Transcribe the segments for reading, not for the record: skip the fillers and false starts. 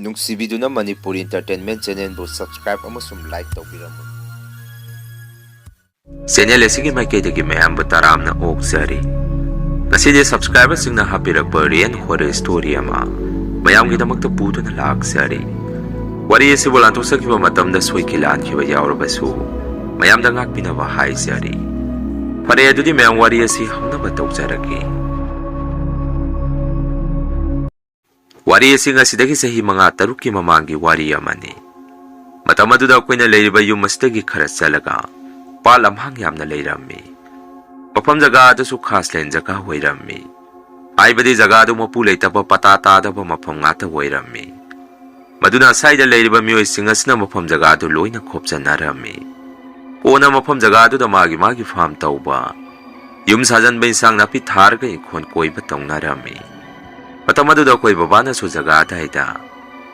ꯅꯨꯡꯁꯤꯕꯤꯗꯨꯅ Manipuri entertainment ꯆꯦꯅꯦꯜꯕꯨ subscribe ꯑꯃꯁꯨꯡ like ꯇꯧꯕꯤꯔꯝꯃꯨ꯫ Channel ꯑꯁꯤꯒꯤ ꯃꯥꯏꯀꯩꯗꯒꯤ ꯃꯌꯥꯝꯕꯨ ꯇꯔꯥꯝꯅ ꯑꯣꯛꯆꯔꯤ꯫ ꯉꯁꯤꯗꯤ ꯁꯕꯁꯀ꯭ꯔꯥꯏꯕꯔꯁꯤꯡꯅ ꯍꯥꯞꯄꯤꯔꯛꯄ ꯔꯤꯌꯦꯜ ꯍꯣꯔꯔ ꯁ꯭ꯇꯣꯔꯤ ꯑꯃ ꯃꯌꯥꯝꯒꯤꯗꯃꯛꯇ ꯄꯨꯗꯨꯅ ꯂꯥꯛꯆꯔꯤ꯫ ꯋꯥꯔꯤ ꯑꯁꯤꯕꯨ ꯂꯥꯟꯊꯣꯛꯆꯈꯤꯕ ꯃꯇꯝꯗ ꯁꯣꯏꯈꯤ ꯂꯥꯟꯈꯤꯕ ꯌꯥꯎꯔꯕꯁꯨ ꯃꯌꯥꯝꯗ ꯉꯥꯛꯄꯤꯅꯕ ꯍꯥꯏꯖꯔꯤ꯫ ꯐꯔꯦ ꯑꯗꯨꯗꯤ ꯃꯌꯥꯝ ꯋꯥꯔꯤ ꯑꯁꯤ ꯍꯧꯅꯕ ꯇꯧꯖꯔꯒꯦ꯫ ꯋꯥꯔꯤ ꯑꯁꯤ ꯉꯁꯤꯗꯒꯤ ꯆꯍꯤ 5-6ꯀꯤ ꯃꯃꯥꯡꯒꯤ ꯋꯥꯔꯤ ꯑꯃꯅꯤ꯫ ꯃꯇꯝ ꯑꯗꯨꯗ ꯑꯩꯈꯣꯏꯅ ꯂꯩꯔꯤꯕ ꯌꯨꯝ ꯑꯁꯤꯗꯒꯤ ꯈꯔ ꯆꯠꯂꯒ ꯄꯥꯠ ꯂꯝꯍꯥꯡ ꯌꯥꯝꯅ ꯂꯩꯔꯝꯃꯤ꯫ ꯃꯐꯝ ꯖꯒꯥ ꯑꯗꯨꯁꯨ ꯈꯥꯁꯂꯦꯟ ꯖꯒꯥ ꯑꯣꯏꯔꯝꯃꯤ꯫ ꯍꯥꯏꯕꯗꯤ ꯖꯒꯥꯗꯨ ꯃꯄꯨ ꯂꯩꯇꯕ ꯄꯇꯥ ꯇꯥꯗꯕ ꯃꯐꯝ ꯉꯥꯛꯇ ꯑꯣꯏꯔꯝꯃꯤ꯫ ꯃꯗꯨꯅ ꯑꯁꯥꯏꯗ ꯂꯩꯔꯤꯕ ꯃꯤꯑꯣꯏꯁꯤꯡ ꯑꯁꯤꯅ ꯃꯐꯝ ꯖꯒꯥꯗꯨ ꯂꯣꯏꯅ ꯈꯣꯞꯆꯟꯅꯔꯝꯃꯤ꯫ ꯀꯣꯟꯅ ꯃꯐꯝ ꯖꯒꯥꯗꯨꯗ ꯃꯥꯒꯤ ꯐꯥꯔꯝ ꯇꯧꯕ, ꯌꯨꯝ ꯁꯥꯖꯟꯕ, ꯏꯟꯁꯥꯡ ꯅꯥꯄꯤ ꯊꯥꯔꯒ ꯏꯪꯈꯣꯜ ꯀꯣꯏꯕ ꯇꯧꯅꯔꯝꯃꯤ꯫ ꯃꯇꯝ ꯑꯗꯨꯗ ꯑꯩꯈꯣꯏ ꯕꯕꯥꯅꯁꯨ ꯖꯒꯥ ꯑꯗꯥꯏꯗ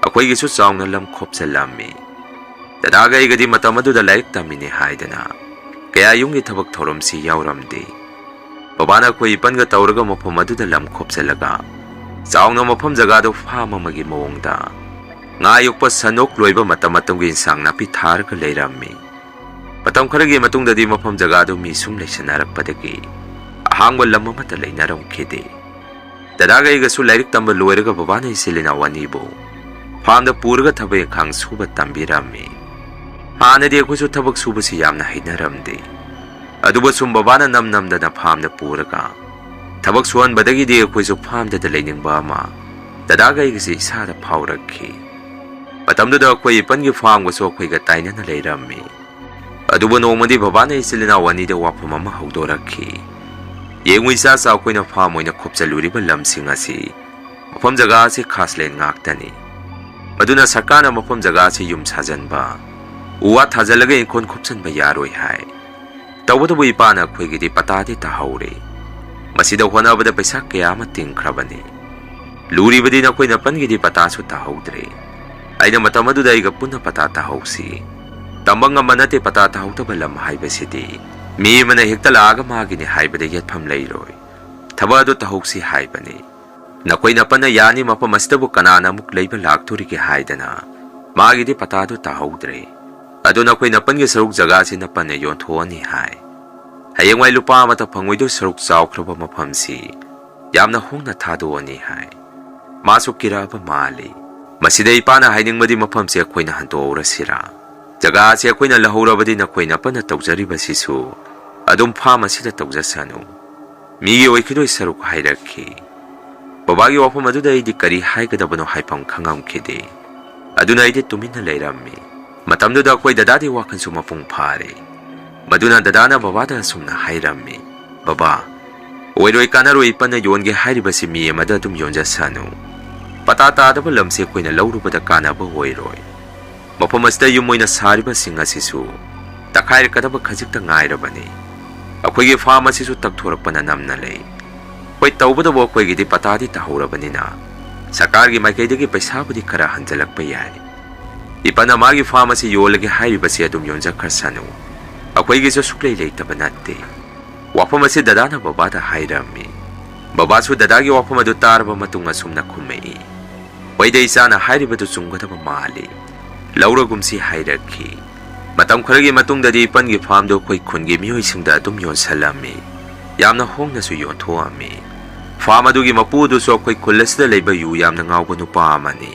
ꯑꯩꯈꯣꯏꯒꯤꯁꯨ ꯆꯥꯎꯅ ꯂꯝ ꯈꯣꯞꯆꯜꯂꯝꯃꯤ꯫ ꯗꯗꯥꯒ ꯑꯩꯒꯗꯤ ꯃꯇꯝ ꯑꯗꯨꯗ ꯂꯥꯏꯔꯤꯛ ꯇꯝꯃꯤꯅꯤ ꯍꯥꯏꯗꯅ ꯀꯌꯥ ꯌꯨꯝꯒꯤ ꯊꯕꯛ ꯊꯧꯔꯝꯁꯤ ꯌꯥꯎꯔꯝꯗꯦ꯫ ꯕꯕꯥꯅ ꯑꯩꯈꯣꯏ ꯏꯄꯟꯒ ꯇꯧꯔꯒ ꯃꯐꯝ ꯑꯗꯨꯗ ꯂꯝ ꯈꯣꯞꯆꯜꯂꯒ ꯆꯥꯎꯅ ꯃꯐꯝ ꯖꯒꯥꯗꯨ ꯐꯥꯔꯝ ꯑꯃꯒꯤ ꯃꯑꯣꯡꯗ ꯉꯥ ꯌꯣꯛꯄ, ꯁꯟ-ꯑꯣꯛ ꯂꯣꯏꯕ, ꯃꯇꯝꯒꯤ ꯏꯟꯁꯥꯡ ꯅꯥꯄꯤ ꯊꯥꯔꯒ ꯂꯩꯔꯝꯃꯤ꯫ ꯃꯇꯝ ꯈꯔꯒꯤ ꯃꯇꯨꯡꯗꯗꯤ ꯃꯐꯝ ꯖꯒꯥꯗꯨ ꯃꯤ ꯁꯨꯝ ꯂꯩꯁꯟꯅꯔꯛꯄꯗꯒꯤ ꯑꯍꯥꯡꯕ ꯂꯝ ꯑꯃꯠꯇ ꯂꯩꯅꯔꯝꯈꯤꯗꯦ꯫ ꯗꯗꯥꯒ ꯑꯩꯒꯁꯨ ꯂꯥꯏꯔꯤꯛ ꯇꯝꯕ ꯂꯣꯏꯔꯒ ꯕꯕꯥꯅ ꯏꯆꯤꯜ ꯏꯅꯥꯎ ꯑꯅꯤꯕꯨ ꯐꯥꯔꯝꯗ ꯄꯨꯔꯒ ꯊꯕꯛ ꯏꯪꯈꯥꯡ ꯁꯨꯕ ꯇꯝꯕꯤꯔꯝꯃꯤ꯫ ꯍꯥꯟꯅꯗꯤ ꯑꯩꯈꯣꯏꯁꯨ ꯊꯕꯛ ꯁꯨꯕꯁꯤ ꯌꯥꯝꯅ ꯍꯩꯅꯔꯝꯗꯦ꯫ ꯑꯗꯨꯕꯨ ꯁꯨꯝ ꯕꯕꯥꯅ ꯅꯝꯗꯅ ꯐꯥꯔꯝꯗ ꯄꯨꯔꯒ ꯊꯕꯛ ꯁꯨꯍꯟꯕꯗꯒꯤꯗꯤ ꯑꯩꯈꯣꯏꯁꯨ ꯐꯥꯔꯝꯗꯨꯗ ꯂꯩꯅꯤꯡꯕ ꯑꯃ ꯗꯗꯥꯒ ꯑꯩꯒꯁꯤ ꯏꯁꯥꯗ ꯐꯥꯎꯔꯛꯈꯤ꯫ ꯃꯇꯝꯗꯨꯗ ꯑꯩꯈꯣꯏ ꯏꯄꯟꯒꯤ ꯐꯥꯔꯝꯒꯁꯨ ꯑꯩꯈꯣꯏꯒ ꯇꯥꯏꯅꯅ ꯂꯩꯔꯝꯃꯤ꯫ ꯑꯗꯨꯕꯨ ꯅꯣꯡꯃꯗꯤ ꯕꯕꯥꯅ ꯏꯆꯤꯜ ꯏꯅꯥꯎ ꯑꯅꯤꯗ ꯋꯥꯐꯝ ꯑꯃ ꯍꯧꯗꯣꯔꯛꯈꯤ꯫ ꯌꯦꯡꯉꯨ ꯏꯆꯥꯆꯥ, ꯑꯩꯈꯣꯏꯅ ꯐꯥꯔꯝ ꯑꯣꯏꯅ ꯈꯣꯞꯆꯜꯂꯨꯔꯤꯕ ꯂꯝꯁꯤꯡ ꯑꯁꯤ ꯃꯐꯝ ꯖꯒꯥ ꯑꯁꯤ ꯈꯥꯁꯂꯦꯟ ꯉꯥꯛꯇꯅꯤ꯫ ꯃꯗꯨꯅ ꯁꯔꯀꯥꯔꯅ ꯃꯐꯝ ꯖꯒꯥ ꯑꯁꯤ ꯌꯨꯝ ꯁꯥꯖꯟꯕ, ꯎ ꯋꯥ ꯊꯥꯖꯜꯂꯒ ꯏꯪꯈꯣꯜ ꯈꯣꯞꯆꯟꯕ ꯌꯥꯔꯣꯏ ꯍꯥꯏ꯫ ꯇꯧꯕꯇꯕꯨ ꯏꯄꯥꯅ ꯑꯩꯈꯣꯏꯒꯤꯗꯤ ꯄꯇꯥꯗꯤ ꯇꯥꯍꯧꯔꯦ꯫ ꯃꯁꯤꯗ ꯍꯣꯠꯅꯕꯗ ꯄꯩꯁꯥ ꯀꯌా ꯑꯃ ꯇꯤꯡꯈ꯭ꯔꯕꯅꯤ꯫ ꯂꯨꯔꯤꯕꯗꯤ ꯅꯈꯣꯏ ꯅꯄꯟꯒꯤꯗꯤ ꯄꯇꯥꯁꯨ ꯇꯥꯍꯧꯗ꯭ꯔꯦ꯫ ꯑꯩꯅ ꯃꯇꯝ ꯑꯗꯨꯗ ꯑꯩꯒ ꯄꯨꯟꯅ ꯄꯇꯥ ꯇꯥꯍꯧꯁꯤ꯫ ꯇꯝꯕ ꯉꯝꯕ ꯅꯠꯇꯦ ꯄꯇꯥ ꯇꯥꯍꯧꯗꯕ ꯂꯝ ꯍꯥꯏꯕꯁꯤꯗꯤ꯫ ꯃꯤ ꯑꯃꯅ ꯍꯦꯛꯇ ꯂꯥꯛꯑꯒ ꯃꯥꯒꯤꯅꯤ ꯍꯥꯏꯕꯗ ꯌꯦꯠꯐꯝ ꯂꯩꯔꯣꯏ꯫ ꯊꯕꯛ ꯑꯗꯨ ꯇꯥꯍꯧꯁꯤ ꯍꯥꯏꯕꯅꯤ꯫ ꯅꯈꯣꯏ ꯅꯄꯟꯅ ꯌꯥꯅꯤ, ꯃꯐꯝ ꯑꯁꯤꯗꯕꯨ ꯀꯅꯥꯅ ꯑꯃꯨꯛ ꯂꯩꯕ ꯂꯥꯛꯇꯣꯔꯤꯒꯦ ꯍꯥꯏꯗꯅ ꯃꯥꯒꯤꯗꯤ ꯄꯇꯥꯗꯨ ꯇꯥꯍꯧꯗ꯭ꯔꯦ꯫ ꯑꯗꯨ ꯅꯈꯣꯏ ꯅꯄꯟꯒꯤ ꯁꯔꯨꯛ ꯖꯒꯥꯁꯤ ꯅꯄꯟꯅ ꯌꯣꯟꯊꯣꯛꯑꯅꯤ ꯍꯥꯏ꯫ ꯍꯌꯦꯡꯋꯥꯏ ꯂꯨꯄꯥ ꯑꯃꯠꯇ ꯐꯪꯉꯣꯏꯗꯣꯏ ꯁꯔꯨꯛ ꯆꯥꯎꯈ꯭ꯔꯕ ꯃꯐꯝꯁꯤ ꯌꯥꯝꯅ ꯍꯣꯡꯅ ꯊꯥꯗꯣꯛꯑꯅꯤ ꯍꯥꯏ꯫ ꯃꯥꯁꯨ ꯀꯤꯔꯛꯑꯕ ꯃꯥꯜꯂꯤ꯫ ꯃꯁꯤꯗ ꯏꯄꯥꯅ ꯍꯥꯏꯅꯤꯡꯕꯗꯤ ꯃꯐꯝꯁꯤ ꯑꯩꯈꯣꯏꯅ ꯍꯟꯗꯣꯛꯍꯧꯔꯁꯤꯔꯥ? ꯖꯒꯥ ꯑꯁꯤ ꯑꯩꯈꯣꯏꯅ ꯂꯧꯍꯧꯔꯕꯗꯤ ꯅꯈꯣꯏ ꯅꯄꯟꯅ ꯇꯧꯖꯔꯤꯕꯁꯤꯁꯨ ꯑꯗꯨꯝ ꯐꯥꯔꯝ ꯑꯁꯤꯗ ꯇꯧꯖꯁꯅꯨ, ꯃꯤꯒꯤ ꯑꯣꯏꯈꯤꯗꯣꯏ ꯁꯔꯨꯛ ꯍꯥꯏꯔꯛꯈꯤ꯫ ꯕꯕꯥꯒꯤ ꯋꯥꯐꯝ ꯑꯗꯨꯗ ꯑꯩꯗꯤ ꯀꯔꯤ ꯍꯥꯏꯒꯗꯕꯅꯣ ꯍꯥꯏꯐꯝ ꯈꯪꯉꯝꯈꯤꯗꯦ꯫ ꯑꯗꯨꯅ ꯑꯩꯗꯤ ꯇꯨꯃꯤꯟꯅ ꯂꯩꯔꯝꯃꯤ꯫ ꯃꯇꯝꯗꯨꯗ ꯑꯩꯈꯣꯏ ꯗꯗꯥꯗꯤ ꯋꯥꯈꯜꯁꯨ ꯃꯄꯨꯡ ꯐꯥꯔꯦ꯫ ꯃꯗꯨꯅ ꯗꯗꯥꯅ ꯕꯕꯥꯗ ꯑꯁꯨꯝꯅ ꯍꯥꯏꯔꯝꯃꯤ, ꯕꯕꯥ, ꯑꯣꯏꯔꯣꯏ ꯀꯥꯟꯅꯔꯣꯏ ꯏꯄꯟꯅ ꯌꯣꯟꯒꯦ ꯍꯥꯏꯔꯤꯕꯁꯤ ꯃꯤ ꯑꯃꯗ ꯑꯗꯨꯝ ꯌꯣꯟꯖꯁꯅꯨ꯫ ꯄꯇꯥ ꯇꯥꯗꯕ ꯂꯝꯁꯤ ꯑꯩꯈꯣꯏꯅ ꯂꯧꯔꯨꯕꯗ ꯀꯥꯟꯅꯕ ꯑꯣꯏꯔꯣꯏ꯫ ꯃꯐꯝ ꯑꯁꯤꯗ ꯌꯨꯝ ꯑꯣꯏꯅ ꯁꯥꯔꯤꯕꯁꯤꯡ ꯑꯁꯤꯁꯨ ꯇꯛꯈꯥꯏꯔꯛꯀꯗꯕ ꯈꯖꯤꯛꯇ ꯉꯥꯏꯔꯕꯅꯤ꯫ ꯑꯩꯈꯣꯏꯒꯤ ꯐꯥꯔꯝ ꯑꯁꯤꯁꯨ ꯇꯛꯊꯣꯔꯛꯄꯅ ꯅꯝꯅ ꯂꯩ꯫ ꯍꯣꯏ, ꯇꯧꯕꯇꯕꯨ ꯑꯩꯈꯣꯏꯒꯤꯗꯤ ꯄꯇꯥꯗꯤ ꯇꯥꯍꯧꯔꯕꯅꯤꯅ ꯁꯔꯀꯥꯔꯒꯤ ꯃꯥꯏꯀꯩꯗꯒꯤ ꯄꯩꯁꯥꯕꯨꯗꯤ ꯈꯔ ꯍꯟꯖꯤꯜꯂꯛꯄ ꯌꯥꯏ꯫ ꯏꯄꯟꯅ ꯃꯥꯒꯤ ꯐꯥꯔꯝ ꯑꯁꯤ ꯌꯣꯜꯂꯒꯦ ꯍꯥꯏꯔꯤꯕꯁꯤ ꯑꯗꯨم ꯌꯣꯟꯖꯈ꯭ꯔꯁꯅꯨ, ꯑꯩꯈꯣꯏꯒꯤꯁꯨ ꯁꯨꯛꯂꯩ ꯂꯩꯇꯕ ꯅꯠꯇꯦ꯫ ꯋꯥꯐꯝ ꯑꯁꯤ ꯗꯗꯥꯅ ꯕꯕꯥꯗ ꯍꯥꯏꯔꯝꯃꯤ꯫ ꯕꯕꯥꯁꯨ ꯗꯗꯥꯒꯤ ꯋꯥꯐꯝ ꯑꯗꯨ ꯇꯥꯔꯕ ꯃꯇꯨꯡ ꯑꯁꯨꯝꯅ ꯈꯨꯝꯃꯛꯏ, ꯍꯣꯏꯗ ꯏꯆꯥꯅ ꯍꯥꯏꯔꯤꯕꯗꯨ ꯆꯨꯝꯒꯗꯕ ꯃꯥꯜꯂꯤ, ꯂꯧꯔꯒꯨꯝꯁꯤ ꯍꯥꯏꯔꯛꯈꯤ꯫ ꯃꯇꯝ ꯈꯔꯒꯤ ꯃꯇꯨꯡꯗꯗꯤ ꯏꯄꯟꯒꯤ ꯐꯥꯔꯝꯗꯨ ꯑꯩꯈꯣꯏ ꯈꯨꯟꯒꯤ ꯃꯤꯑꯣꯏꯁꯤꯡꯗ ꯑꯗꯨꯝ ꯌꯣꯟꯁꯜꯂꯝꯃꯤ꯫ ꯌꯥꯝꯅ ꯍꯣꯡꯅꯁꯨ ꯌꯣꯟꯊꯣꯛꯑꯝꯃꯤ꯫ ꯐꯥꯔꯝ ꯑꯗꯨꯒꯤ ꯃꯄꯨ ꯑꯗꯨꯁꯨ ꯑꯩꯈꯣꯏ ꯈꯨꯜ ꯑꯁꯤꯗ ꯂꯩꯕ ꯌꯨ ꯌꯥꯝꯅ ꯉꯥꯎꯕ ꯅꯨꯄꯥ ꯑꯃꯅꯤ꯫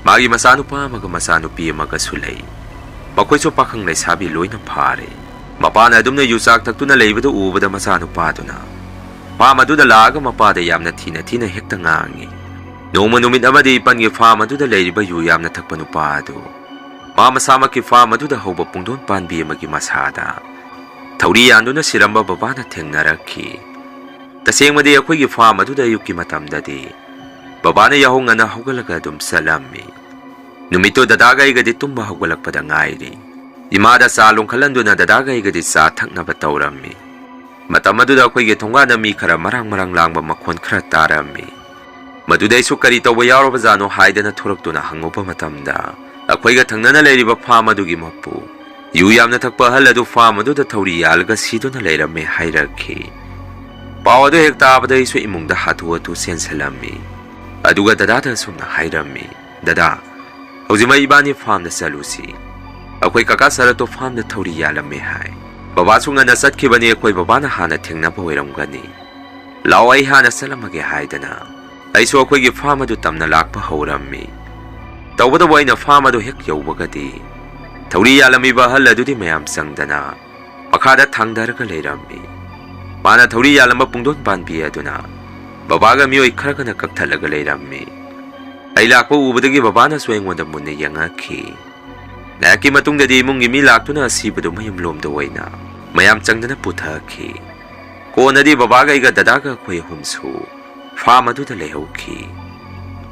ꯃꯥꯒꯤ ꯃꯆꯥꯅꯨꯄꯥ ꯑꯃꯒ ꯃꯆꯥꯅꯨꯄꯤ ꯑꯃꯒꯁꯨ ꯂꯩ꯫ ꯃꯈꯣꯏꯁꯨ ꯄꯥꯈꯪ ꯂꯩꯁꯥꯕꯤ ꯂꯣꯏꯅ ꯐꯥꯔꯦ꯫ ꯃꯄꯥꯅ ꯑꯗꯨꯝꯅ ꯌꯨ ꯆꯥꯛ ꯊꯛꯇꯨꯅ ꯂꯩꯕꯗꯨ ꯎꯕꯗ ꯃꯆꯥꯅꯨꯄꯥꯗꯨꯅ ꯐꯥꯔꯝ ꯑꯗꯨꯗ ꯂꯥꯛꯑꯒ ꯃꯄꯥꯗ ꯌꯥꯝꯅ ꯊꯤꯅ ꯍꯦꯛꯇ ꯉꯥꯡꯉꯤ꯫ ꯅꯣꯡꯃ ꯅꯨꯃꯤꯠ ꯑꯃꯗꯤ ꯏꯄꯟꯒꯤ ꯐꯥꯔꯝ ꯑꯗꯨꯗ ꯂꯩꯔꯤꯕ ꯌꯨ ꯌꯥꯝꯅ ꯊꯛꯄ ꯅꯨꯄꯥ ꯑꯗꯨ ꯃꯥ ꯃꯁꯥꯃꯛꯀꯤ ꯐꯥꯔꯝ ꯑꯗꯨꯗ ꯍꯧꯕ ꯄꯨꯡꯗꯣꯟ ꯄꯥꯟꯕꯤ ꯑꯃꯒꯤ ꯃꯁꯥꯗ ꯊꯧꯔꯤ ꯌꯥꯟꯗꯨꯅ ꯁꯤꯔꯝꯕ ꯕꯕꯥꯅ ꯊꯦꯡꯅꯔꯛꯈꯤ꯫ ꯇꯁꯦꯡꯕꯗꯤ ꯑꯩꯈꯣꯏꯒꯤ ꯐꯥꯔꯝ ꯑꯗꯨꯗ ꯑꯌꯨꯛꯀꯤ ꯃꯇꯝꯗꯗꯤ ꯕꯕꯥꯅ ꯌꯥꯍꯧ ꯉꯟꯅ ꯍꯧꯒꯠꯂꯒ ꯑꯗꯨꯝ ꯆꯠꯂꯝꯃꯤ꯫ ꯅꯨꯃꯤꯠꯇꯨ ꯗꯗꯥꯒ ꯑꯩꯒꯗꯤ ꯇꯨꯝꯕ ꯍꯧꯒꯠꯂꯛꯄꯗ ꯉꯥꯏꯔꯤ꯫ ꯏꯃꯥꯗ ꯆꯥ ꯂꯣꯟꯈꯠꯍꯟꯗꯨꯅ ꯗꯗꯥꯒ ꯑꯩꯒꯗꯤ ꯆꯥ ꯊꯛꯅꯕ ꯇꯧꯔꯝꯃꯤ꯫ ꯃꯇꯝ ꯑꯗꯨꯗ ꯑꯩꯈꯣꯏꯒꯤ ꯊꯣꯡꯒꯥꯟꯗ ꯃꯤ ꯈꯔ ꯃꯔꯥꯡ ꯂꯥꯡꯕ ꯃꯈꯣꯟ ꯈꯔ ꯇꯥꯔꯝꯃꯤ꯫ ꯃꯗꯨꯗ ꯑꯩꯁꯨ ꯀꯔꯤ ꯇꯧꯕ ꯌꯥꯎꯔꯕꯖꯥꯠꯅꯣ ꯍꯥꯏꯗꯅ ꯊꯣꯔꯛꯇꯨꯅ ꯍꯪꯉꯨꯕ ꯃꯇꯝꯗ ꯑꯩꯈꯣꯏꯒ ꯊꯪꯅꯅ ꯂꯩꯔꯤꯕ ꯐꯥꯔꯝ ꯑꯗꯨꯒꯤ ꯃꯄꯨ, ꯌꯨ ꯌꯥꯝꯅ ꯊꯛꯄ ꯑꯍꯜ ꯑꯗꯨ ꯐꯥꯔꯝ ꯑꯗꯨꯗ ꯊꯧꯔꯤ ꯌꯥꯜꯂꯒ ꯁꯤꯗꯨꯅ ꯂꯩꯔꯝꯃꯦ ꯍꯥꯏꯔꯛꯈꯤ꯫ ꯄꯥꯎ ꯑꯗꯨ ꯍꯦꯛ ꯇꯥꯕꯗ ꯑꯩꯁꯨ ꯏꯃꯨꯡꯗ ꯍꯥꯊꯨ ꯆꯦꯟꯁꯤꯜꯂꯝꯃꯤ꯫ ꯑꯗꯨꯒ ꯗꯗꯥꯗ ꯑꯁꯨꯝꯅ ꯍꯥꯏꯔꯝꯃꯤ, ꯗꯗꯥ, ꯍꯧꯖꯤꯛꯃꯛ ꯏꯕꯥꯅꯤ ꯐꯥꯔꯝꯗ ꯆꯠꯂꯨꯁꯤ ꯑꯩꯈꯣꯏ ꯀꯀꯥ ꯁꯔꯠꯇꯣ ꯐꯥꯔꯝꯗ ꯊꯧꯔꯤ ꯌꯥꯜꯂꯝꯃꯦ ꯍꯥꯏ ꯕꯕꯥꯁꯨ ꯉꯟꯅ ꯆꯠꯈꯤꯕꯅꯤ ꯑꯩꯈꯣꯏ ꯕꯕꯥꯅ ꯍꯥꯟꯅ ꯊꯦꯡꯅꯕ ꯑꯣꯏꯔꯝꯒꯅꯤ ꯂꯥꯛꯑꯣ ꯑꯩ ꯍꯥꯟꯅ ꯆꯠꯂꯝꯃꯒꯦ ꯍꯥꯏꯗꯅ ꯑꯩꯁꯨ ꯑꯩꯈꯣꯏꯒꯤ ꯐꯥꯔꯝ ꯑꯗꯨ ꯇꯝꯅ ꯂꯥꯛꯄ ꯍꯧꯔꯝꯃꯤ ꯇꯧꯕꯇꯕꯨ ꯑꯩꯅ ꯐꯥꯔꯝ ꯑꯗꯨ ꯍꯦꯛ ꯌꯧꯕꯒꯗꯤ ꯊꯧꯔꯤ ꯌꯥꯜꯂꯝꯃꯤꯕ ꯑꯍꯜ ꯑꯗꯨꯗꯤ ꯃꯌꯥꯝ ꯆꯪꯗꯅ ꯃꯈꯥꯗ ꯊꯥꯡꯊꯔꯒ ꯂꯩꯔꯝꯃꯤ ꯃꯥꯅ ꯊꯧꯔꯤ ꯌꯥꯜꯂꯝꯕ ꯄꯨꯡꯗꯣꯟ ꯄꯥꯟꯕꯤ ꯑꯗꯨꯅ ꯕꯕꯥꯒ ꯃꯤꯑꯣꯏ ꯈꯔꯒꯅ ꯀꯛꯊꯠꯂꯒ ꯂꯩꯔꯝꯃꯤ ꯑꯩ ꯂꯥꯛꯄ ꯎꯕꯗꯒꯤ ꯕꯕꯥꯅꯁꯨ ꯑꯩꯉꯣꯟꯗ ꯃꯨꯟꯅ ꯌꯦꯡꯉꯛꯈꯤ ꯉꯥꯏꯍꯥꯛꯀꯤ ꯃꯇꯨꯡꯗꯗꯤ ꯏꯃꯨꯡꯒꯤ ꯃꯤ ꯂꯥꯛꯇꯨꯅ ꯑꯁꯤꯕꯗꯨ ꯃꯌꯨꯝꯂꯣꯝꯗ ꯑꯣꯏꯅ ꯃꯌꯥꯝ ꯆꯪꯗꯅ ꯄꯨꯊꯈꯤ ꯀꯣꯟꯅꯗꯤ ꯕꯕꯥꯒ ꯑꯩꯒ ꯗꯗꯥꯒ ꯑꯩꯈꯣꯏ ꯑꯍꯨꯝꯁꯨ ꯐꯥꯔꯝ ꯑꯗꯨꯗ ꯂꯩꯍꯧꯈꯤ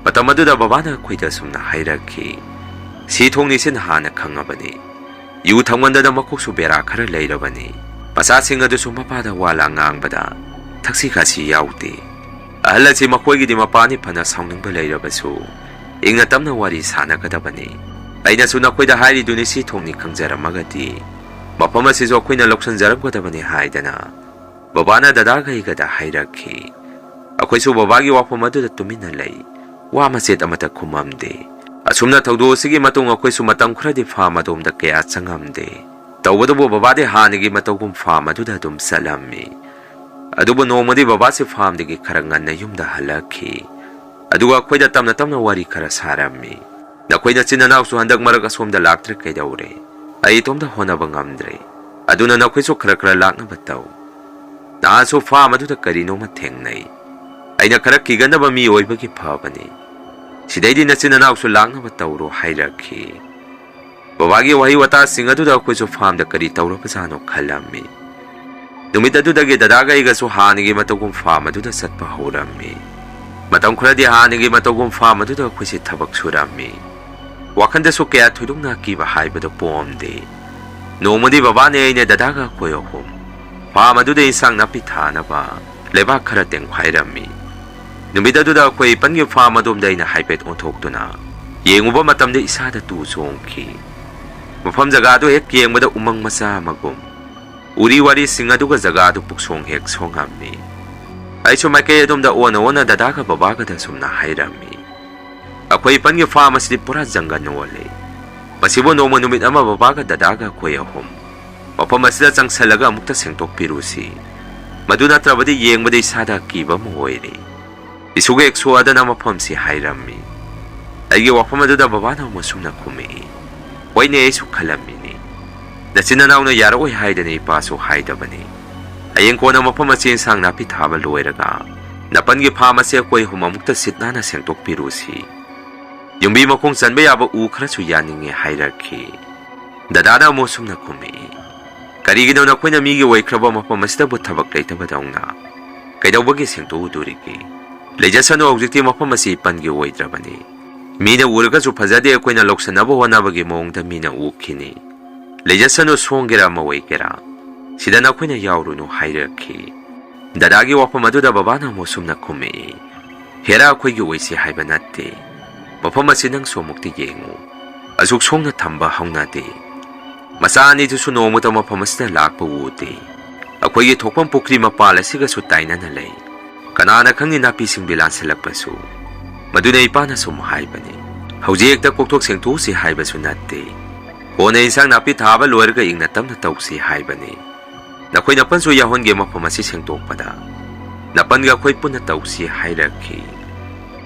ꯃꯇꯝ ꯑꯗꯨꯗ ꯕꯕꯥꯅ ꯑꯩꯈꯣꯏꯗ ꯁꯨꯝꯅ ꯍꯥꯏꯔꯛꯈꯤ ꯁꯤ ꯊꯣꯡꯅꯤꯁꯤ ꯅꯍꯥꯟꯅ ꯈꯪꯉꯕꯅꯤ ꯌꯨ ꯊꯛꯃꯟꯗꯅ ꯃꯀꯣꯛꯁꯨ ꯕꯦꯔꯥ ꯈꯔ ꯂꯩꯔꯕꯅꯤ ꯃꯆꯥꯁꯤꯡ ꯑꯗꯨꯁꯨ ꯃꯄꯥꯗ ꯋꯥꯂꯥ ꯉꯥꯡꯕꯗ ꯊꯛꯁꯤ ꯈꯥꯁꯤ ꯌꯥꯎꯗꯦ ꯑꯍꯜ ꯑꯁꯤ ꯃꯈꯣꯏꯒꯤꯗꯤ ꯃꯄꯥꯅꯤ ꯐꯅ ꯁꯥꯎꯅꯤꯡꯕ ꯂꯩꯔꯕꯁꯨ ꯏꯪꯅ ꯇꯞꯅ ꯋꯥꯔꯤ ꯁꯥꯟꯅꯒꯗꯕꯅꯤ ꯑꯩꯅꯁꯨ ꯅꯈꯣꯏꯗ ꯍꯥꯏꯔꯤꯗꯨꯅꯤ ꯁꯤ ꯊꯣꯡꯅꯤ ꯈꯪꯖꯔꯝꯃꯒꯗꯤ ꯃꯐꯝ ꯑꯁꯤꯁꯨ ꯑꯩꯈꯣꯏꯅ ꯂꯧꯁꯤꯟꯖꯔꯝꯒꯗꯕꯅꯤ ꯍꯥꯏꯗꯅ ꯕꯕꯥꯅ ꯗꯗꯥꯒ ꯑꯩꯒꯗ ꯍꯥꯏꯔꯛꯈꯤ ꯑꯩꯈꯣꯏꯁꯨ ꯕꯕꯥꯒꯤ ꯋꯥꯐꯝ ꯑꯗꯨꯗ ꯇꯨꯃꯤꯟꯅ ꯂꯩ ꯋꯥ ꯃꯆꯦꯠ ꯑꯃꯠꯇ ꯈꯨꯝꯃꯝꯗꯦ ꯑꯁꯨꯝꯅ ꯊꯧꯗꯣꯛ ꯑꯁꯤꯒꯤ ꯃꯇꯨꯡ ꯑꯩꯈꯣꯏꯁꯨ ꯃꯇꯝ ꯈꯔꯗꯤ ꯐꯥꯔꯝ ꯑꯗꯣꯝꯗ ꯀꯌꯥ ꯆꯪꯉꯝꯗꯦ ꯇꯧꯕꯇꯕꯨ ꯕꯕꯥꯗꯤ ꯍꯥꯟꯅꯒꯤ ꯃꯇꯧꯒꯨꯝ ꯐꯥꯔꯝ ꯑꯗꯨꯗ ꯑꯗꯨꯝ ꯆꯠꯂꯝꯃꯤ ꯑꯗꯨꯕꯨ ꯅꯣꯡꯃꯗꯤ ꯕꯕꯥꯁꯤ ꯐꯥꯔꯝꯗꯒꯤ ꯈꯔ ꯉꯟꯅ ꯌꯨꯝꯗ ꯍꯜꯂꯛꯈꯤ ꯑꯗꯨꯒ ꯑꯩꯈꯣꯏꯗ ꯇꯞꯅ ꯇꯞꯅ ꯋꯥꯔꯤ ꯈꯔ ꯁꯥꯔꯝꯃꯤ ꯅꯈꯣꯏ ꯅꯆꯤꯟ ꯅꯅꯥꯎꯁꯨ ꯍꯟꯗꯛ ꯃꯔꯛ ꯑꯁꯣꯝꯗ ꯂꯥꯛꯇ꯭ꯔꯦ ꯀꯩꯗꯧꯔꯦ ꯑꯩ ꯏꯇꯣꯝꯇ ꯍꯣꯠꯅꯕ ꯉꯝꯗ꯭ꯔꯦ ꯑꯗꯨꯅ ꯅꯈꯣꯏꯁꯨ ꯈꯔ ꯈꯔ ꯂꯥꯛꯅꯕ ꯇꯧ ꯅꯍꯥꯟꯁꯨ ꯐꯥꯔꯝ ꯑꯗꯨꯗ ꯀꯔꯤꯅꯣꯃ ꯊꯦꯡꯅꯩ ꯑꯩꯅ ꯈꯔ ꯀꯤꯒꯟꯗꯕ ꯃꯤ ꯑꯣꯏꯕꯒꯤ ꯐꯕꯅꯤ ꯁꯤꯗꯩꯗꯤ ꯅꯆꯤꯟ ꯅꯅꯥꯎꯁꯨ ꯂꯥꯛꯅꯕ ꯇꯧꯔꯣ ꯍꯥꯏꯔꯛꯈꯤ ꯕꯕꯥꯒꯤ ꯋꯥꯍꯩ ꯋꯥꯇꯥꯁꯤꯡ ꯑꯗꯨꯗ ꯑꯩꯈꯣꯏꯁꯨ ꯐꯥꯔꯝꯗ ꯀꯔꯤ ꯇꯧꯔꯕꯖꯥꯠꯅꯣ ꯈꯜꯂꯝꯃꯤ ꯅꯨꯃꯤꯠ ꯑꯗꯨꯗꯒꯤ ꯗꯗꯥꯒ ꯑꯩꯒꯁꯨ ꯍꯥꯟꯅꯒꯤ ꯃꯇꯧꯒꯨꯝ ꯐꯥꯔꯝ ꯑꯗꯨꯗ ꯆꯠꯄ ꯍꯧꯔꯝꯃꯤ ꯃꯇꯝ ꯈꯔꯗꯤ ꯍꯥꯟꯅꯒꯤ ꯃꯇꯧꯒꯨꯝ ꯐꯥꯔꯝ ꯑꯗꯨꯗ ꯑꯩꯈꯣꯏꯁꯤ ꯊꯕꯛ ꯁꯨꯔꯝꯃꯤ ꯋꯥꯈꯟꯗꯁꯨ ꯀꯌꯥ ꯊꯣꯏꯗꯣꯛꯅ ꯑꯀꯤꯕ ꯍꯥꯏꯕꯗꯣ ꯄꯣꯛꯑꯝꯗꯦ ꯅꯣꯡꯃꯗꯤ ꯕꯕꯥꯅꯦ ꯑꯩꯅ ꯗꯗꯥꯒ ꯑꯩꯈꯣꯏ ꯑꯍꯨꯝ ꯐꯥꯔꯝ ꯑꯗꯨꯗ ꯏꯟꯁꯥꯡ ꯅꯥꯄꯤ ꯊꯥꯅꯕ ꯂꯩꯕꯥꯛ ꯈꯔ ꯇꯦꯡꯈꯥꯏꯔꯝꯃꯤ ꯅꯨꯃꯤꯠ ꯑꯗꯨꯗ ꯑꯩꯈꯣꯏ ꯏꯄꯟꯒꯤ ꯐꯥꯔꯝ ꯑꯗꯣꯝꯗ ꯑꯩꯅ ꯍꯥꯏꯐꯦꯠ ꯑꯣꯟꯊꯣꯛꯇꯨꯅ ꯌꯦꯡꯉꯨꯕ ꯃꯇꯝꯗ ꯏꯁꯥꯗ ꯇꯨ ꯆꯣꯡꯈꯤ ꯃꯐꯝ ꯖꯒꯥꯗꯨ ꯍꯦꯛ ꯌꯦꯡꯕꯗ ꯎꯃꯪ ꯃꯆꯥ ꯑꯃꯒꯨꯝ ꯎꯔꯤ ꯋꯥꯔꯤꯁꯤꯡ ꯑꯗꯨꯒ ꯖꯒꯥꯗꯨ ꯄꯨꯛꯁꯣꯡ ꯍꯦꯛ ꯁꯣꯡꯉꯝꯃꯤ ꯑꯩꯁꯨ ꯃꯥꯏꯀꯩ ꯑꯗꯣꯝꯗ ꯑꯣꯟꯅ ꯑꯣꯟꯅ ꯗꯗꯥꯒ ꯕꯕꯥꯒꯗ ꯁꯨꯝꯅ ꯍꯥꯏꯔꯝꯃꯤ ꯑꯩꯈꯣꯏ ꯏꯄꯟꯒꯤ ꯐꯥꯔꯝ ꯑꯁꯤꯗꯤ ꯄꯨꯔꯥ ꯖꯪꯒꯜ ꯑꯣꯜꯂꯤ ꯃꯁꯤꯕꯨ ꯅꯣꯡꯃ ꯅꯨꯃꯤꯠ ꯑꯃ ꯕꯕꯥꯒ ꯗꯗꯥꯒ ꯑꯩꯈꯣꯏ ꯑꯍꯨꯝ ꯃꯐꯝ ꯑꯁꯤꯗ ꯆꯪꯁꯜꯂꯒ ꯑꯃꯨꯛꯇ ꯁꯦꯡꯗꯣꯛꯄꯤꯔꯨꯁꯤ ꯃꯗꯨ ꯅꯠꯇ꯭ꯔꯕꯗꯤ ꯌꯦꯡꯕꯗ ꯏꯁꯥꯗ ꯑꯀꯤꯕ ꯑꯃ ꯑꯣꯏꯔꯦ ꯏꯁꯨꯛ ꯍꯦꯛ ꯁꯣꯛꯑꯗꯅ ꯃꯐꯝꯁꯤ ꯍꯥꯏꯔꯝꯃꯤ ꯑꯩꯒꯤ ꯋꯥꯐꯝ ꯑꯗꯨꯗ ꯕꯕꯥꯅ ꯑꯃꯨꯛ ꯁꯨꯝꯅ ꯈꯨꯝꯃꯛꯏ ꯍꯣꯏꯅꯦ ꯑꯩꯁꯨ ꯈꯜꯂꯝꯃꯤꯅꯤ ꯅꯆꯤꯟ ꯅꯅꯥꯎꯅ ꯌꯥꯔꯛꯑꯣꯏ ꯍꯥꯏꯗꯅ ꯏꯄꯥꯁꯨ ꯍꯥꯏꯗꯕꯅꯤ ꯍꯌꯦꯡ ꯀꯣꯟꯅ ꯃꯐꯝ ꯑꯁꯤ ꯏꯟꯁꯥꯡ ꯅꯥꯄꯤ ꯊꯥꯕ ꯂꯣꯏꯔꯒ ꯅꯥꯄꯟꯒꯤ ꯐꯥꯔꯝ ꯑꯁꯤ ꯑꯩꯈꯣꯏ ꯑꯍꯨꯝ ꯑꯃꯨꯛꯇ ꯁꯤꯠ ꯅꯥꯟꯅ ꯁꯦꯡꯗꯣꯛꯄꯤꯔꯨꯁꯤ ꯌꯨꯝꯕꯤ ꯃꯈꯣꯡ ꯆꯟꯕ ꯌꯥꯕ ꯎ ꯈꯔꯁꯨ ꯌꯥꯅꯤꯡꯉꯦ ꯍꯥꯏꯔꯛꯈꯤ ꯗꯗꯥꯅ ꯑꯃꯨꯛ ꯁꯨꯝꯅ ꯈꯨꯝꯃꯛꯏ ꯀꯔꯤꯒꯤꯅꯣ ꯅꯈꯣꯏꯅ ꯃꯤꯒꯤ ꯑꯣꯏꯈ꯭ꯔꯕ ꯃꯐꯝ ꯑꯁꯤꯗꯕꯨ ꯊꯕꯛ ꯂꯩꯇꯕꯗꯧꯅ ꯀꯩꯗꯧꯕꯒꯤ ꯁꯦꯡꯗꯣꯛꯎꯗꯣꯔꯤꯒꯦ ꯂꯩꯖꯁꯅꯨ ꯍꯧꯖꯤꯛꯇꯤ ꯃꯐꯝ ꯑꯁꯤ ꯏꯄꯟꯒꯤ ꯑꯣꯏꯗ꯭ꯔꯕꯅꯤ ꯃꯤꯅ ꯎꯔꯒꯁꯨ ꯐꯖꯗꯦ ꯑꯩꯈꯣꯏꯅ ꯂꯧꯁꯟꯅꯕ ꯍꯣꯠꯅꯕꯒꯤ ꯃꯑꯣꯡꯗ ꯃꯤꯅ ꯎꯈꯤꯅꯤ ꯂꯩꯖꯁꯅꯨ ꯁꯣꯡꯒꯦꯔꯥ ꯑꯃ ꯑꯣꯏꯒꯦꯔꯥ ꯁꯤꯗ ꯅꯈꯣꯏꯅ ꯌꯥꯎꯔꯨꯅꯨ ꯍꯥꯏꯔꯛꯈꯤ ꯗꯗꯥꯒꯤ ꯋꯥꯐꯝ ꯑꯗꯨꯗ ꯕꯕꯥꯅ ꯑꯃꯨꯛ ꯁꯨꯝꯅ ꯈꯨꯝꯃꯛꯏ ꯍꯦꯔꯥ ꯑꯩꯈꯣꯏꯒꯤ ꯑꯣꯏꯁꯤ ꯍꯥꯏꯕ ꯅꯠꯇꯦ ꯃꯐꯝ ꯑꯁꯤ ꯅꯪꯁꯨ ꯑꯃꯨꯛꯇ ꯌꯦꯡꯉꯨ ꯑꯁꯨꯛ ꯁꯣꯡꯅ ꯊꯝꯕ ꯍꯧꯅꯗꯦ ꯃꯆꯥ ꯑꯅꯤꯗꯨꯁꯨ ꯅꯣꯡꯃꯇ ꯃꯐꯝ ꯑꯁꯤꯗ ꯂꯥꯛꯄ ꯎꯗꯦ ꯑꯩꯈꯣꯏꯒꯤ ꯊꯣꯛꯐꯝ ꯄꯨꯈ꯭ꯔꯤ ꯃꯄꯥꯜ ꯑꯁꯤꯒꯁꯨ ꯇꯥꯏꯅꯅ ꯂꯩ ꯀꯅꯥꯅ ꯈꯪꯅꯤ ꯅꯥꯄꯤ ꯁꯤꯡꯕꯤ ꯂꯥꯟꯁꯤꯜꯂꯛꯄꯁꯨ ꯃꯗꯨꯅ ꯏꯄꯥꯅ ꯁꯨꯝ ꯍꯥꯏꯕꯅꯤ ꯍꯧꯖꯤꯛ ꯍꯦꯛꯇ ꯀꯣꯛꯊꯣꯛ ꯁꯦꯡꯇꯣꯛꯎꯁꯤ ꯍꯥꯏꯕꯁꯨ ꯅꯠꯇꯦ ꯀꯣꯟꯅ ꯏꯟꯁꯥꯡ ꯅꯥꯄꯤ ꯊꯥꯕ ꯂꯣꯏꯔꯒ ꯏꯪꯅ ꯇꯞꯅ ꯇꯧꯁꯤ ꯍꯥꯏꯕꯅꯤ ꯅꯈꯣꯏ ꯅꯄꯟꯁꯨ ꯌꯥꯎꯍꯟꯒꯦ ꯃꯐꯝ ꯑꯁꯤ ꯁꯦꯡꯗꯣꯛꯄꯗ ꯅꯄꯟꯒ ꯑꯩꯈꯣꯏ ꯄꯨꯟꯅ ꯇꯧꯁꯤ ꯍꯥꯏꯔꯛꯈꯤ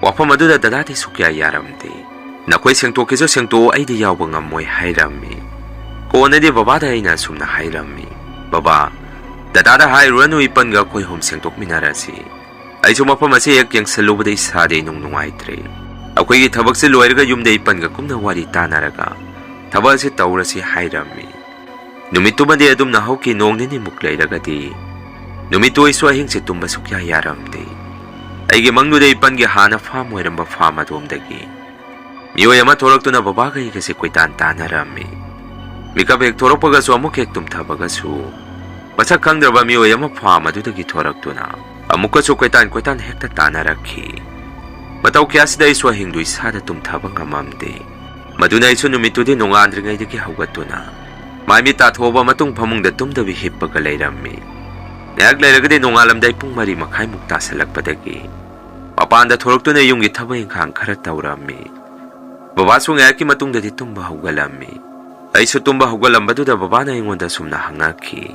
ꯋꯥꯐꯝ ꯑꯗꯨꯗ ꯗꯗꯥꯗꯤ ꯁꯨꯛꯌꯥ ꯌꯥꯔꯝꯗꯦ ꯅꯈꯣꯏ ꯁꯦꯡꯇꯣꯛꯀꯦꯁꯨ ꯁꯦꯡꯇꯣꯛꯑꯣ ꯑꯩꯗꯤ ꯌꯥꯎꯕ ꯉꯝꯃꯣꯏ ꯍꯥꯏꯔꯝꯃꯤ ꯀꯣꯟꯅꯗꯤ ꯕꯕꯥꯗ ꯑꯩꯅ ꯑꯁꯨꯝꯅ ꯍꯥꯏꯔꯝꯃꯤ ꯕꯕꯥ ꯗꯗꯥꯗ ꯍꯥꯏꯔꯨꯔꯅꯨ ꯏꯄꯟꯒ ꯑꯩꯈꯣꯏ ꯑꯍꯨꯝ ꯁꯦꯡꯗꯣꯛꯃꯤꯟꯅꯔꯁꯤ ꯑꯩꯁꯨ ꯃꯐꯝ ꯑꯁꯤ ꯍꯦꯛ ꯌꯦꯡꯁꯜꯂꯨꯕꯗ ꯏꯁꯥꯗ ꯏꯅꯨꯡ ꯅꯨꯡꯉꯥꯏꯇ꯭ꯔꯦ ꯑꯩꯈꯣꯏꯒꯤ ꯊꯕꯛꯁꯤ ꯂꯣꯏꯔꯒ ꯌꯨꯝꯗ ꯏꯄꯟꯒ ꯀꯨꯝꯅ ꯋꯥꯔꯤ ꯇꯥꯟꯅꯔꯒ ꯊꯕꯛ ꯑꯁꯤ ꯇꯧꯔꯁꯤ ꯍꯥꯏꯔꯝꯃꯤ ꯅꯨꯃꯤꯠꯇꯨꯃꯗꯤ ꯑꯗꯨꯝꯅ ꯍꯧꯈꯤ ꯅꯣꯡ ꯅꯤꯅꯤꯃꯨꯛ ꯂꯩꯔꯒꯗꯤ ꯅꯨꯃꯤꯠꯇꯨ ꯑꯩꯁꯨ ꯑꯍꯤꯡꯁꯦ ꯇꯨꯝꯕ ꯁꯨꯛꯌꯥ ꯌꯥꯔꯝꯗꯦ ꯑꯩꯒꯤ ꯃꯪꯗꯨꯗ ꯏꯄꯟꯒꯤ ꯍꯥꯟꯅ ꯐꯥꯔꯝ ꯑꯣꯏꯔꯝꯕ ꯐꯥꯔꯝ ꯑꯗꯣꯝꯗꯒꯤ ꯃꯤꯑꯣꯏ ꯑꯃ ꯊꯣꯔꯛꯇꯨꯅ ꯕꯕꯥꯒ ꯑꯩꯒꯁꯦ ꯀꯣꯏꯇꯥꯟ ꯇꯥꯟꯅꯔꯝꯃꯤ ꯃꯤꯀꯞ ꯍꯦꯛ ꯊꯣꯔꯛꯄꯒꯁꯨ ꯑꯃꯨꯛ ꯍꯦꯛ ꯇꯨꯝꯊꯕꯒꯁꯨ ꯃꯁꯛ ꯈꯪꯗ꯭ꯔꯕ ꯃꯤꯑꯣꯏ ꯑꯃ ꯐꯥꯔꯝ ꯑꯗꯨꯗꯒꯤ ꯊꯣꯔꯛꯇꯨꯅ ꯑꯃꯨꯛꯀꯁꯨ ꯀꯣꯏꯇꯥꯟ ꯍꯦꯛꯇ ꯇꯥꯟꯅꯔꯛꯈꯤ ꯃꯇꯧ ꯀꯌꯥꯁꯤꯗ ꯑꯩꯁꯨ ꯑꯍꯤꯡꯗꯨ ꯏꯁꯥꯗ ꯇꯨꯝꯊꯕ ꯉꯝꯃꯝꯗꯦ ꯃꯗꯨꯅ ꯑꯩꯁꯨ ꯅꯨꯃꯤꯠꯇꯨꯗꯤ ꯅꯣꯡꯉꯥꯟꯗ꯭ꯔꯤꯉꯩꯗꯒꯤ ꯍꯧꯒꯠꯇꯨꯅ ꯃꯥꯏ ꯃꯤꯠ ꯇꯥꯊꯣꯛꯑꯕ ꯃꯇꯨꯡ ꯐꯃꯨꯡꯗ ꯇꯨꯝꯗꯕꯤ ꯍꯤꯞꯄꯒ ꯂꯩꯔꯝꯃꯤ ꯉꯥꯏꯍꯥꯛ ꯂꯩꯔꯒꯗꯤ ꯅꯣꯡꯉꯥꯜꯂꯝꯗꯥꯏ ꯄꯨꯡ 4:30 ꯇꯥꯁꯜꯂꯛꯄꯗꯒꯤ ꯃꯄꯥꯟꯗ ꯊꯣꯔꯛꯇꯨꯅ ꯌꯨꯝꯒꯤ ꯊꯕꯛ ꯏꯪꯈꯥꯡ ꯈꯔ ꯇꯧꯔꯝꯃꯤ Babasu ngayaki matungdadi tumba haugalami. Aisu tumba haugalambatuda babana ingonda sumna hangaki.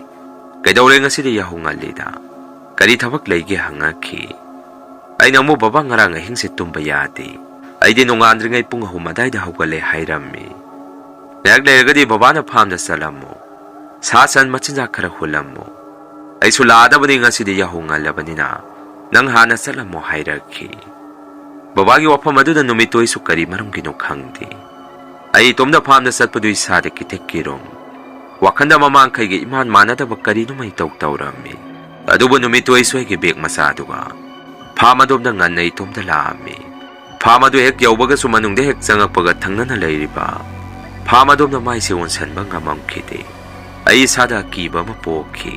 Kaidaure ngasidi yahungalida. Kari thabak laige hangaki. Aina mo baba ngarang ahingse tumba yadi. Aidi nongandringay pung humadayda haugale hairami. Ngayak lairagadi babana phamda salamo. Sasan machinja khara hulamo. Aisu laadabani ngasidi yahungalabanina. Nang hana salamo hairaki. Babagi wafam aduda numito isu kari maram gino khangdi. Ai tomda phamda satpadu isade kitekkirom. Wakanda mamang kaige iman manadaba kari numay tawrami. Adubo numito isu ege bek masaduga. Phamadobda nganna itomda laami. Phamadu hek yaubaga sumanungde hek changakpaga thangnana leiriba. Phamadobda maise onsanba ngamamkhide. Ai sada kiba ma pokhi.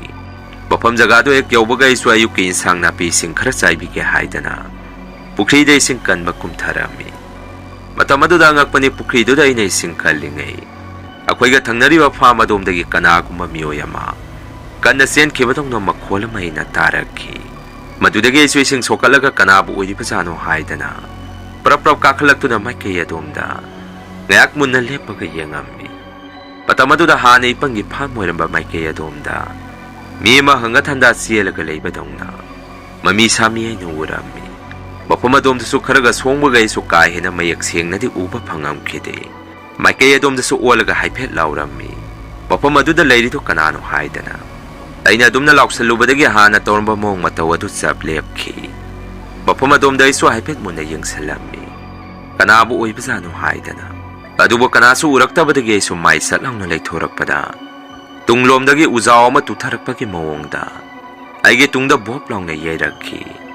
Bafam jagado hek yaubaga isu ayuki insang napi sing khara chaibige haidana. Pukri day sing kan makumtharami. Matamadu da ngakpani pukri do day na ising kalingay. Ako'y gatangnari wa phamadom dagi kanaguma miyoyama. Kan na siyan kibadong na makhola may nataraki. Madudagi isu ising sokalaga kanabu uy pasano haidana. Prap kakalak to na may kayadom da. Ngayak mo na lepagayangami. Matamadu da hanay pang ipamo rin ba may kayadom da. Mima hanggat handa siya lagalay badong na. Mamisami ay nuurami. Mapamadom da su karaga swongbaga isu kahe na mayak siyang na di uba pangamkide. May kayadom da su uwalaga haipet laurami. Mapamadu da layri to kanano haidana. Ay na dum na lauk sa lubadagi hana torba mong matawado sa plepki. Mapamadom da isu haipet mo na yung salami. Kanabo uy basano haidana. Adubo kanaso urakta badagi isu may salang na laytorak pada. Tunglom dagi uzaw matutarak pagi mawong da. Ay gitong da buwap lang na yayraki.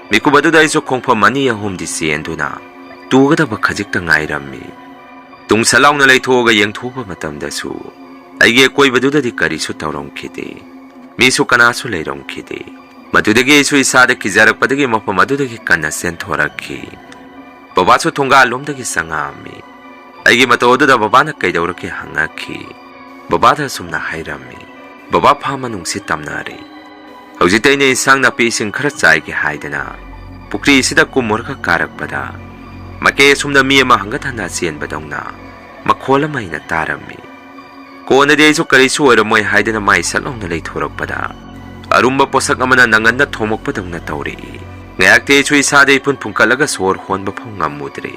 Mikubado da iso kong pamani yahum di siyendo na. Tuga da bakajik da ngayrami. Tung salaw na laytoga yang tuba matam da su. Ay gikoy bado da di kariso tawrong kiti. Miso kanaso layrong kiti. Madudagi iso isada kizarak padagi mapamadudagi kanasen toraki. Babaso tungga alom dagi sangami. Ay gimatodo da babana kay dawraki hangaki. Babada sumna hayrami. Baba pamanung si tamnari. Haujitay na isang napising karatsay ki haidana. Pukri isida kumurka karakpada. Makaya sumna miya mahanggat handa siyan badong na. Makhola may natarami. Ko na di iso kariso ay ramoy haidana may salong na layturok pada. Arumba posak amana nangan na tomok padong na tawri. Ngayak te iso isada ipun pungkalaga suor hon bapong ngamudri.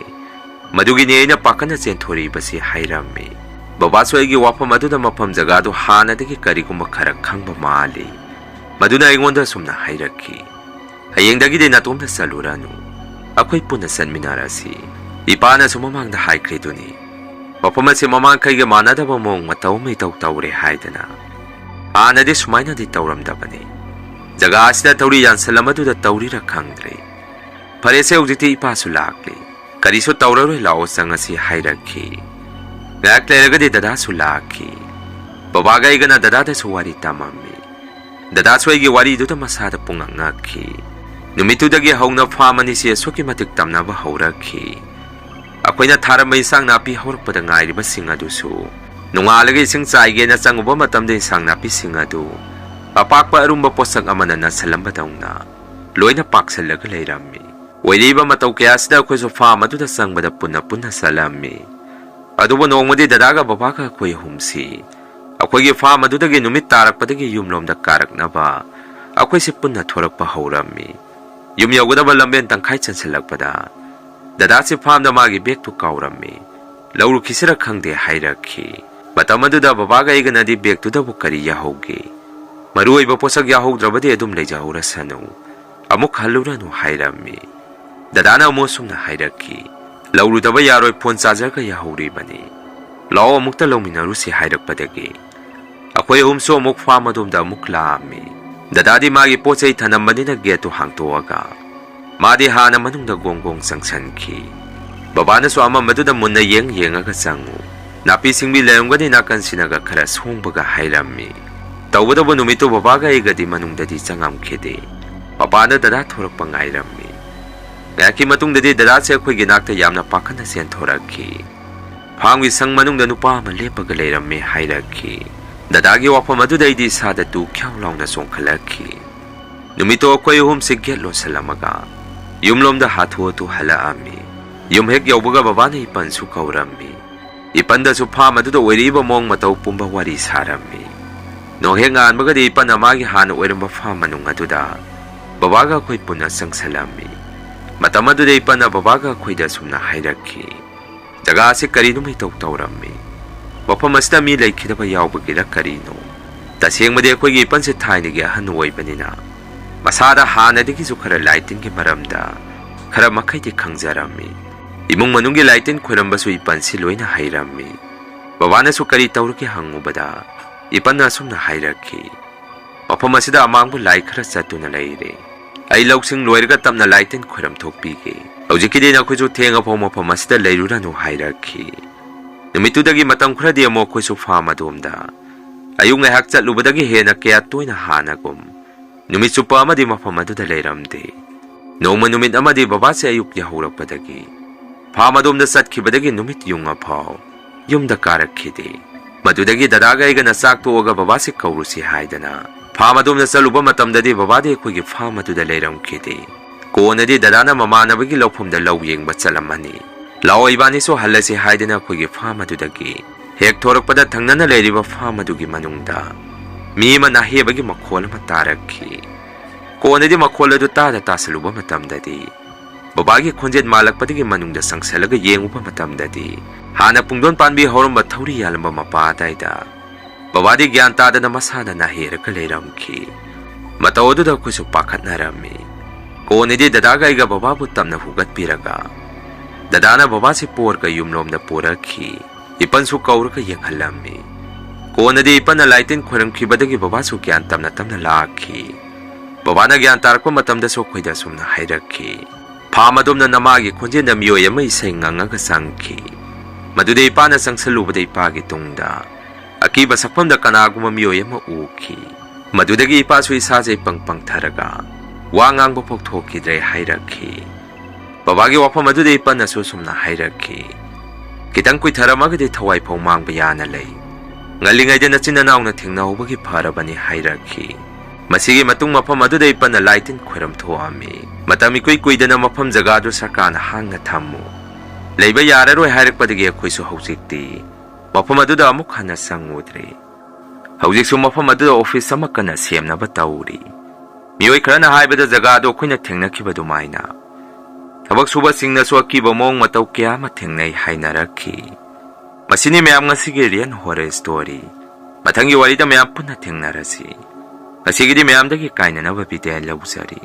Madugi niya na pakan na siyan tori ba si hayrami. Babaso ay giwapa madu na mapam jagado hana dagi kari kumakarakang bamali. Maduna ingonda sumna hayraki. Hayeng dagi din natom na salurano. Ako'y punasan minarasi. Ipa na sumamang na haykri duni. Papamat si mamang kay gamana da ba mong mataw may taw-tawri haydana. Ana di sumay na di tawramdabani. Jaga asida tawri yan salamado da tawri rakangdre. Parese ugditi ipa sulakli. Kariso tawraro laos ang si hayraki. Ngayak layraga di dada sulaki. Babagay ga na dada da suwari tamami. Dadaso ay giwari ito masada pungangaki. Numito dagi haw na fama ni siya so kimatiktam na bahawraki. Ako'y nataramay isang napi hawrak pa da ngay riba singadu. Nung alagay isang saige na sang uba matam da isang napi singadu. Papakpa arumba po sang amanan na salambadaw na. Loy na paksalaga layrami. Wali ba mataw kaya sida ako'y so fama do da sang madapuna-puna salami. Adubo noong mo di dadaga babaka ako'y humsi. Ako'y fama do dagi numit tarak pa dagi yumlom da karak na ba. Ako'y sipun na thorak pa hawrami. Yumyaw ko na ba lamben tang kahit san salag pa da. Dada si fam na magi bek to kawrami. Lauro kisirak hang de hayraki. Batamado da babagay ga na di bek to da bukari yahogi. Maruay ba po sag yahog drabadi adum lay jahurasano. Amok halura no hayrami. Dada na umusong na hayraki. Lauro da ba yaroy pon sajar ka yahuri bani. Lao amok talaw minaru si hayrak padagi. Ako'y umso amok famadom da amok laami. Dadadi magi po sa'y tanam mani na geto hang tuwaga. Madi hana manong na gonggong sangsanki. Baba na so ama madu da muna yeng aga sangu. Napising bilayong gani nakan sinaga karas hong baga hayrami. Tawada ba numito babaga igadi manong dadi sangam kede. Baba na dada thorak pangayrami. Ngaya ki matong dadi dada siya ako'y ginakta yam na pakan na siyan thoraki. Pangwi sang manong da nupa malipagalay hayraki. Dadagi wapa madu da idi sada tu kyaw lang na songkalaki. Numito ako'y humsigyat lo sa lamaga. Yumlom da hatuwa tu halaami. Yum hek yaubaga babana ipan su kaurammi. Ipanda su pham aduda oiriba mong matau pumba wari sarammi. Nong hek nganbagadi ipan amagi hana oiramba pham manung aduda babaga khoi punna sangsalammi. Matam aduda ipan na babaga khoida sumna hairakhi. Jaga ase karino mai taurammi. Mafam asida mi laikhidaba yaubagila karino. Tasengmadi akhoi ipan se thainigi ahan oibanina. Masada hanadigi su khara lighting ki maramda khara makhaiti khangjarammi. Imung manunggi lighting khoirambasu ipan si loina hairammi. Babana su kari taurki hangubada ipan na sumna hairakhi. Mafam asida amangbu lai khara chatuna leire. Ai lausing loirga tamna lighting khoiram thokpige. Hojikidi na khoisu thenga phom mafam asida leiruranu hairakhi. Numitudagi matam khradi amo khoisu pham adomda ayung ngahak chatlubadagi hena kaya toina hanagum. Numit supa amadi mafam aduda leiramde. Nongma numit amadi babase ayuk yahurappadagi. Pham adomda satkibadagi numit yunga phau. Yumda karakhide. Madudagi dadaga igana saktoaga babase kaurusi haidana. Pham adomda chaluba matamdadi babade khoigi pham aduda leiramkhide. Konadi dadana mamanabagi laufumda law yengba chalamani. Lao ibani so halasi haidana khoigi pham adudagi. Hek thorakpada thangnana leiriba pham adugi manungda. Mi ma nahebagi makhol ma tarakhi. Konadi makhol adu tada tasaluba matamdadi. Babagi khonjet malakpadagi manungda sangsalaga yenguba matamdadi. Hana pungdon panbi horamba thauri yalamba mapa daida. Babadi gyan tada na masana naheraka leiramkhi. Mataoduda khoisu pakhatnarammi. Konadi dadaga iga bababu tamna hugat piraga. Dadana babasi porka yumlomda porakhi. Ipan su kaurka yenghalammi. Konadi ipan na lightin khoiramkhibadagi babasu gyan tamna lakhi. Babana gyan tarakpa matamda so khoida sumna hairakhi. Pham adomna namagi khonjena miyoi ama isai ngangaga sangkhi. Madude ipana sangsalubada ipagi tungda akiba sakpamda kanaguma miyoi ama ukhi. Madudagi ipasu isase pangpangtharaga wa ngangba pokthokidre hairakhi. Babagi wafam adude ipan na so sumna hairakhi. Kitang kuitharamagadi thawai phau mangba yana lei. Ngalingayda na sinanaw na thingnahubagi pharabani hairakhi. Masigi matung mafam aduda ipan na lightin khoiram thoami. Matami kuida na mafam jagadu sarkana hangna thammu. Leiba yararoi hairakpadagi akhoisu haujikti mafam aduda amuk hana sangudre. Haujiksu mafam aduda office ama kana semnaba tauri. Miyoi kharana haibada jagadu akhoina thengnakibadu maina. Thabak suba singna so akiba mong matau kya ma thengnai hainarakhi. Masini mayam ngasigi rian horror story. Mathangi warida mayam punna thengnarasi. Asigidi mayamdagi kainanaba bidaya lausari.